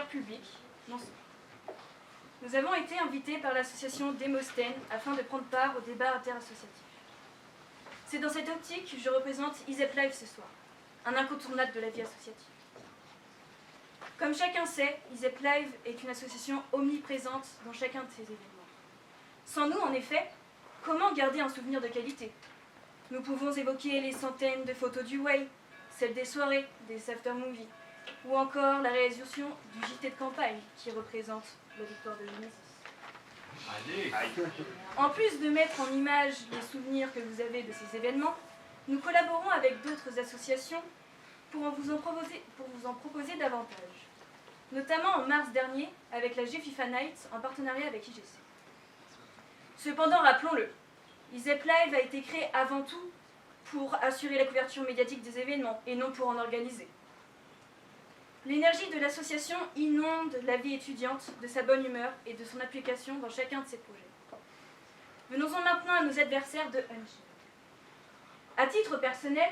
sphère publique, non seulement. Nous avons été invités par l'association Démosthène afin de prendre part au débat interassociatif. C'est dans cette optique que je représente ISEP Live ce soir, un incontournable de la vie associative. Comme chacun sait, ISEP Live est une association omniprésente dans chacun de ses événements. Sans nous, en effet, comment garder un souvenir de qualité? Nous pouvons évoquer les centaines de photos du Way, celles des soirées, des after-movies, ou encore la réalisation du JT de campagne qui représente la victoire de Genesis. En plus de mettre en image les souvenirs que vous avez de ces événements, nous collaborons avec d'autres associations pour vous en proposer davantage. Notamment en mars dernier avec la GFIFA Night en partenariat avec IGC. Cependant, rappelons-le, ISEP Live a été créé avant tout pour assurer la couverture médiatique des événements et non pour en organiser. L'énergie de l'association inonde la vie étudiante de sa bonne humeur et de son application dans chacun de ses projets. Venons-en maintenant à nos adversaires de Unchained. À titre personnel,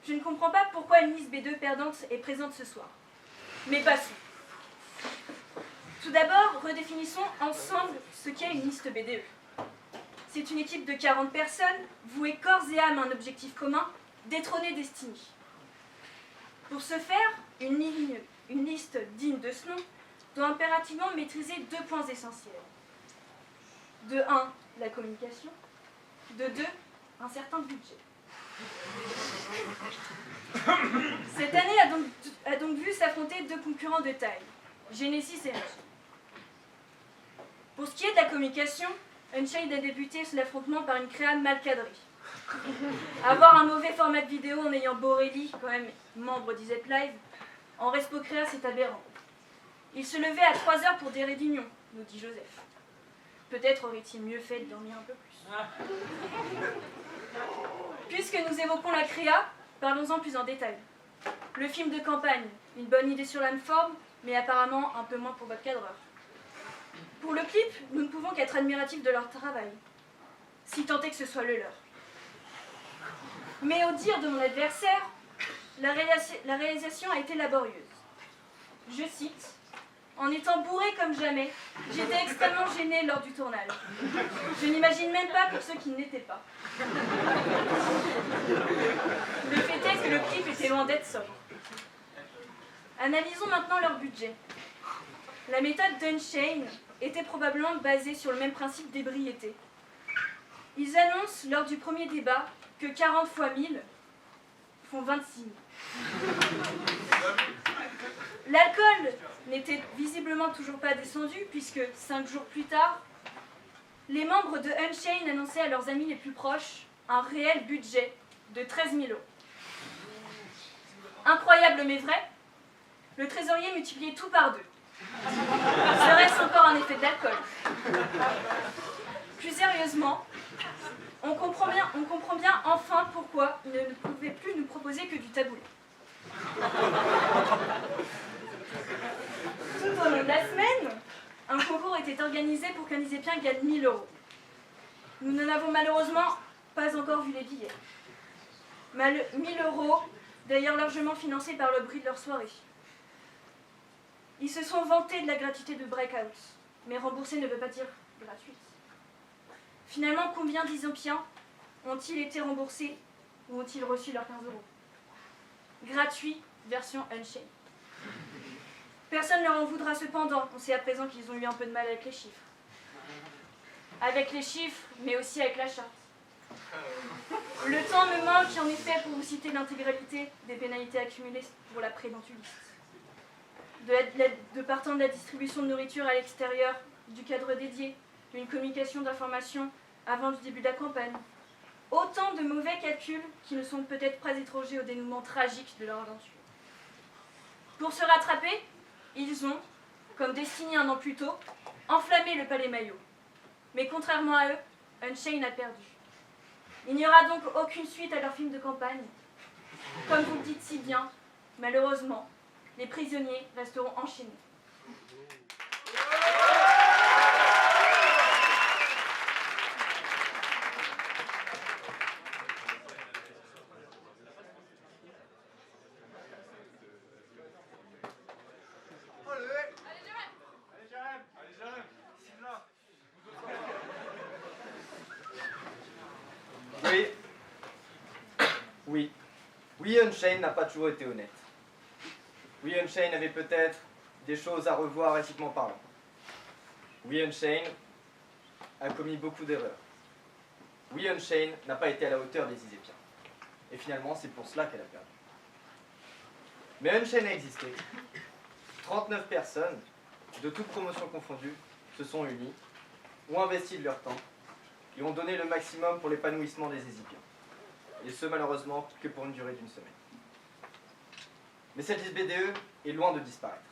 je ne comprends pas pourquoi une liste B2 perdante est présente ce soir. Mais passons. Tout d'abord, redéfinissons ensemble ce qu'est une liste BDE. C'est une équipe de 40 personnes, vouée corps et âme à un objectif commun, détrôner Destiny. Pour ce faire, une liste digne de ce nom doit impérativement maîtriser 2 points essentiels. De 1, la communication. De 2, un certain budget. Cette année a donc vu s'affronter 2 concurrents de taille, Genesis et Unchained. Pour ce qui est de la communication, Unchained a débuté l'affrontement par une créa mal cadrée. Avoir un mauvais format de vidéo en ayant Borelli, quand même membre d'ISEP Live, en respo créa, c'est aberrant. Il se levait à 3h pour des réunions, nous dit Joseph. Peut-être aurait-il mieux fait de dormir un peu plus. Puisque nous évoquons la créa, parlons-en plus en détail. Le film de campagne, une bonne idée sur la forme, mais apparemment un peu moins pour votre cadreur. Pour le clip, nous ne pouvons qu'être admiratifs de leur travail, si tant est que ce soit le leur. Mais au dire de mon adversaire, la réalisation a été laborieuse. Je cite, « En étant bourré comme jamais, j'étais extrêmement gênée lors du tournage. Je n'imagine même pas pour ceux qui ne l'étaient pas. » Le fait est que le clip était loin d'être sobre. Analysons maintenant leur budget. La méthode d'Unchained était probablement basée sur le même principe d'ébriété. Ils annoncent lors du premier débat que 40 fois 1000 font 26 000. L'alcool n'était visiblement toujours pas descendu puisque 5 jours plus tard, les membres de Unchained annonçaient à leurs amis les plus proches un réel budget de 13 000 €. Incroyable mais vrai, le trésorier multipliait tout par 2. Serait-ce encore un effet de l'alcool? Plus sérieusement, on comprend bien enfin pourquoi il ne pouvait plus nous proposer que du taboulé. Tout au long de la semaine, un concours était organisé pour qu'un Isépien gagne 1 000 €. Nous n'en avons malheureusement pas encore vu les billets. 1 000 €, d'ailleurs largement financés par le bris de leur soirée. Ils se sont vantés de la gratuité de Breakout, mais rembourser ne veut pas dire gratuite. Finalement, combien d'Isopiens ont-ils été remboursés ou ont-ils reçu leurs 15 €? Gratuit, version Unchained. Personne ne leur en voudra cependant, on sait à présent qu'ils ont eu un peu de mal avec les chiffres. Avec les chiffres, mais aussi avec la charte. Le temps me manque en effet pour vous citer l'intégralité des pénalités accumulées pour la prédentuliste. De partant de la distribution de nourriture à l'extérieur, du cadre dédié, d'une communication d'information avant le début de la campagne. Autant de mauvais calculs qui ne sont peut-être pas étrangers au dénouement tragique de leur aventure. Pour se rattraper, ils ont, comme Destiny un an plus tôt, enflammé le Palais Maillot. Mais contrairement à eux, Unchained a perdu. Il n'y aura donc aucune suite à leur film de campagne. Comme vous le dites si bien, malheureusement, les prisonniers resteront enchaînés. Allez Oui, Unchained n'a pas toujours été honnête. Oui, Unchained avait peut-être des choses à revoir éthiquement parlant. Oui, Unchained a commis beaucoup d'erreurs. Oui, Unchained n'a pas été à la hauteur des Isépiens. Et finalement, c'est pour cela qu'elle a perdu. Mais Unchained a existé. 39 personnes, de toutes promotions confondues, se sont unies, ont investi de leur temps et ont donné le maximum pour l'épanouissement des Ézipiens. Et ce, malheureusement, que pour une durée d'une semaine. Mais cette liste BDE est loin de disparaître.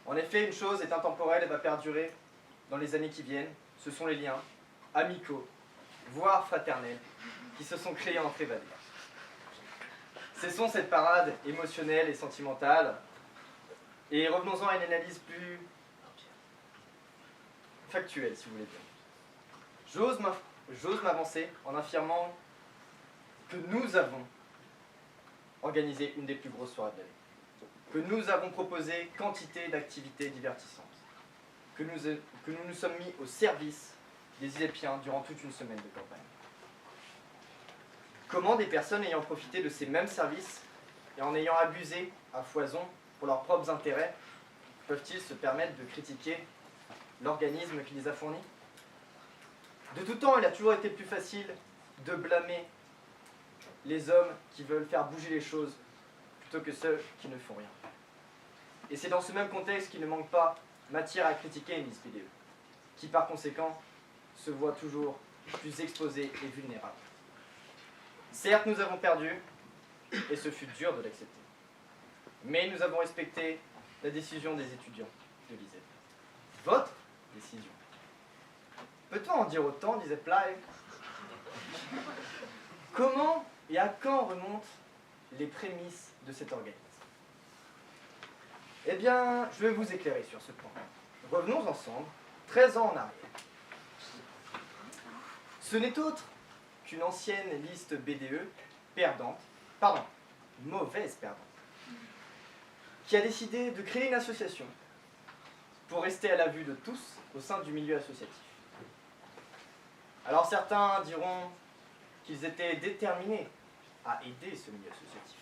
En effet, une chose est intemporelle et va perdurer dans les années qui viennent. Ce sont les liens amicaux, voire fraternels, qui se sont créés entre évadés. Cessons cette parade émotionnelle et sentimentale et revenons-en à une analyse plus factuelle, si vous voulez bien. J'ose m'avancer en affirmant que nous avons organisé une des plus grosses soirées de l'année, que nous avons proposé quantité d'activités divertissantes, que nous nous sommes mis au service des Isépiens durant toute une semaine de campagne. Comment des personnes ayant profité de ces mêmes services et en ayant abusé à foison pour leurs propres intérêts peuvent-ils se permettre de critiquer l'organisme qui les a fournis? De tout temps, il a toujours été plus facile de blâmer les hommes qui veulent faire bouger les choses plutôt que ceux qui ne font rien. Et c'est dans ce même contexte qu'il ne manque pas matière à critiquer une liste BDE, qui par conséquent se voit toujours plus exposée et vulnérable. Certes, nous avons perdu, et ce fut dur de l'accepter. Mais nous avons respecté la décision des étudiants de l'ISEP. Votre décision. Peut-on en dire autant, disait Live? Comment et à quand remontent les prémices de cet organisme? Eh bien, je vais vous éclairer sur ce point. Revenons ensemble, 13 ans en arrière. Ce n'est autre qu'une ancienne liste BDE mauvaise perdante, qui a décidé de créer une association pour rester à la vue de tous au sein du milieu associatif. Alors certains diront qu'ils étaient déterminés à aider ce milieu associatif.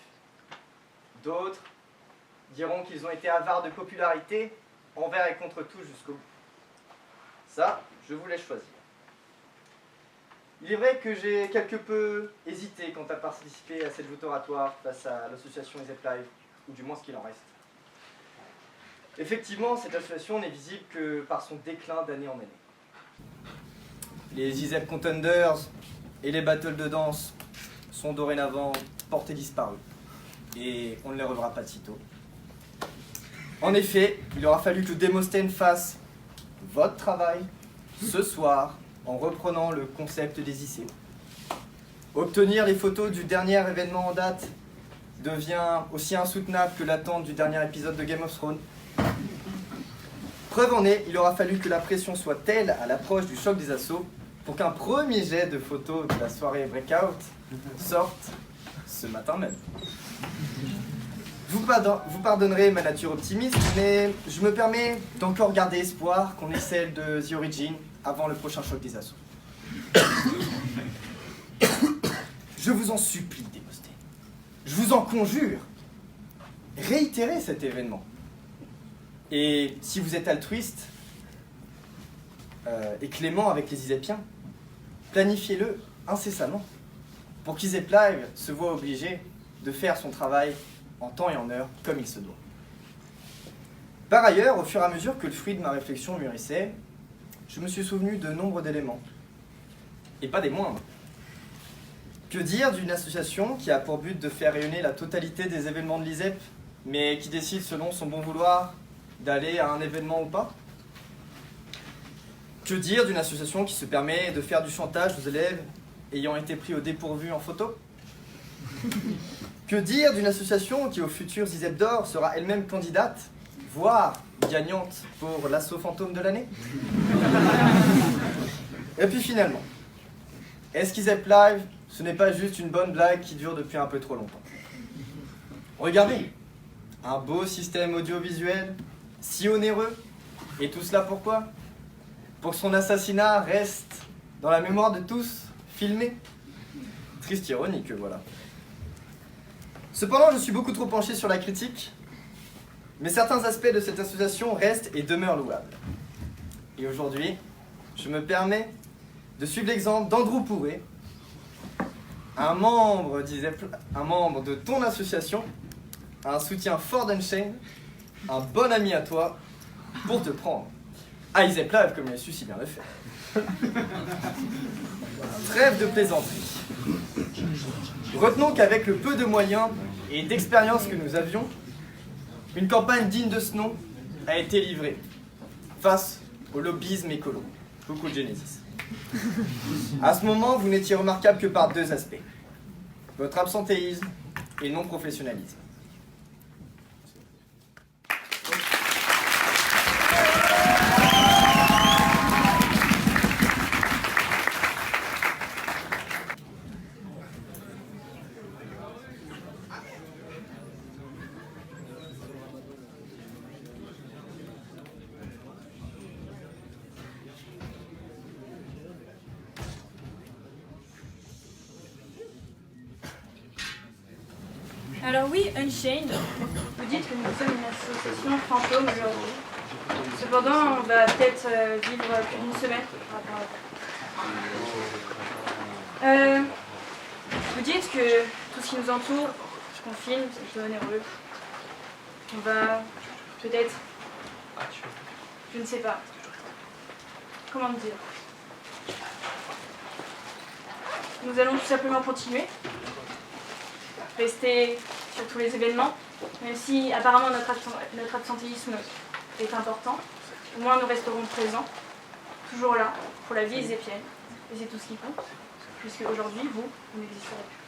D'autres diront qu'ils ont été avares de popularité envers et contre tout jusqu'au bout. Ça, je vous laisse choisir. Il est vrai que j'ai quelque peu hésité quant à participer à cette voûte oratoire face à l'association ISEP Live, ou du moins ce qu'il en reste. Effectivement, cette association n'est visible que par son déclin d'année en année. Les ISEP Contenders et les battles de danse sont dorénavant portés disparus, et on ne les reverra pas de sitôt. En effet, il aura fallu que Démosthène fasse votre travail ce soir en reprenant le concept des IC. Obtenir les photos du dernier événement en date devient aussi insoutenable que l'attente du dernier épisode de Game of Thrones. Preuve en est, il aura fallu que la pression soit telle à l'approche du choc des assauts pour qu'un premier jet de photos de la soirée Breakout sorte ce matin même. Vous pardonnerez ma nature optimiste, mais je me permets d'encore garder espoir qu'on ait celle de The Origin avant le prochain choc des assauts. Je vous en supplie, Démosthène. Je vous en conjure. Réitérez cet événement. Et si vous êtes altruiste et clément avec les Isépiens, planifiez-le incessamment pour qu'ISEP Live se voit obligé de faire son travail en temps et en heure comme il se doit. Par ailleurs, au fur et à mesure que le fruit de ma réflexion mûrissait, je me suis souvenu de nombre d'éléments, et pas des moindres. Que dire d'une association qui a pour but de faire rayonner la totalité des événements de l'ISEP, mais qui décide selon son bon vouloir d'aller à un événement ou pas? Que dire d'une association qui se permet de faire du chantage aux élèves ayant été pris au dépourvu en photo? Que dire d'une association qui, aux futurs ISEP d'or, sera elle-même candidate, voire gagnante pour l'assaut fantôme de l'année? Et puis finalement, est-ce qu'ISEP Live, ce n'est pas juste une bonne blague qui dure depuis un peu trop longtemps? Regardez, un beau système audiovisuel, si onéreux, et tout cela pourquoi? Pour que son assassinat reste dans la mémoire de tous, filmé. Triste ironie que voilà. Cependant, je suis beaucoup trop penché sur la critique, mais certains aspects de cette association restent et demeurent louables. Et aujourd'hui, je me permets de suivre l'exemple d'Andrew Pourré, un membre de ton association, un soutien fort d'Unchained, un bon ami à toi, pour te prendre. À Isep Live, comme il a su si bien le faire. Trêve de plaisanterie. Retenons qu'avec le peu de moyens et d'expérience que nous avions, une campagne digne de ce nom a été livrée face au lobbyisme écolo. Coucou Genesis. À ce moment, vous n'étiez remarquable que par deux aspects. Votre absentéisme et non-professionnalisme. Alors oui, Unchained, vous dites que nous sommes une association fantôme aujourd'hui. Cependant, on va peut-être vivre plus d'une semaine par rapport à ça. Vous dites que tout ce qui nous entoure, ce qu'on filme, c'est plutôt onéreux. On va peut-être, je ne sais pas, comment dire. Nous allons tout simplement continuer. Rester sur tous les événements, même si apparemment notre absentéisme est important, au moins nous resterons présents, toujours là, pour la vie ézépienne, et c'est tout ce qui compte, puisque aujourd'hui, vous n'existerez plus.